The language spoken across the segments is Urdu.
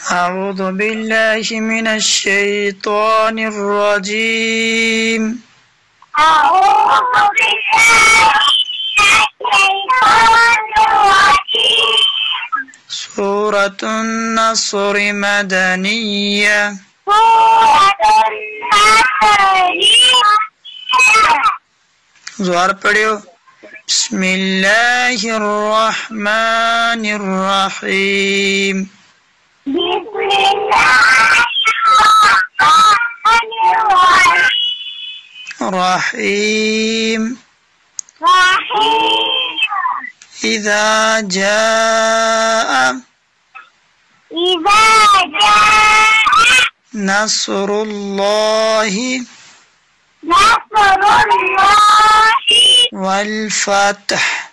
أعوذ بالله من الشيطان الرجيم. أعوذ بالله من الشيطان الرجيم. سورة النصر مدنية. سورة النصر زوار پڑھیو. بسم الله الرحمن الرحيم. بسم الله الرحمن رحيم. الرحيم. إذا جاء نصر الله نصر الله والفتح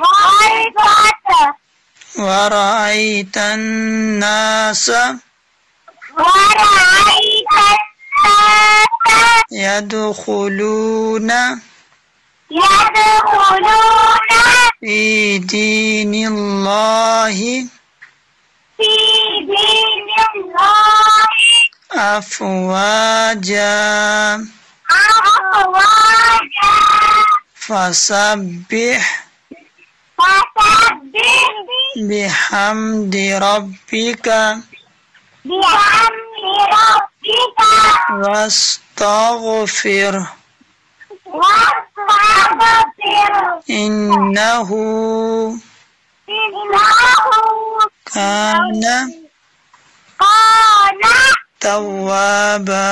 والفتح ورأيت الناس يدخلون في دين الله أفواجا فسبح بحمد ربك واستغفره إنه كان توابا.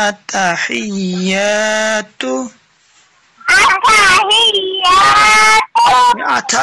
التحيات أتا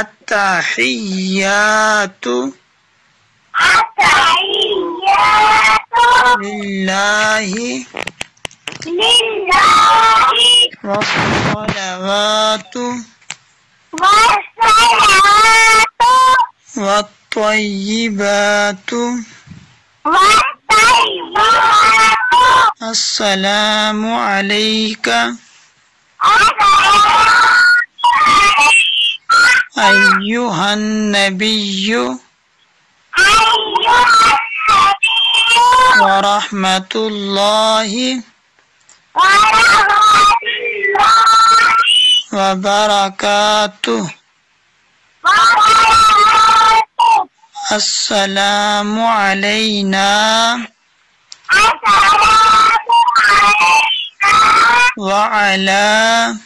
التحيات لله والصلوات والطيبات السلام عليك أيها النبي ورحمة الله وبركاته. السلام علينا وعلى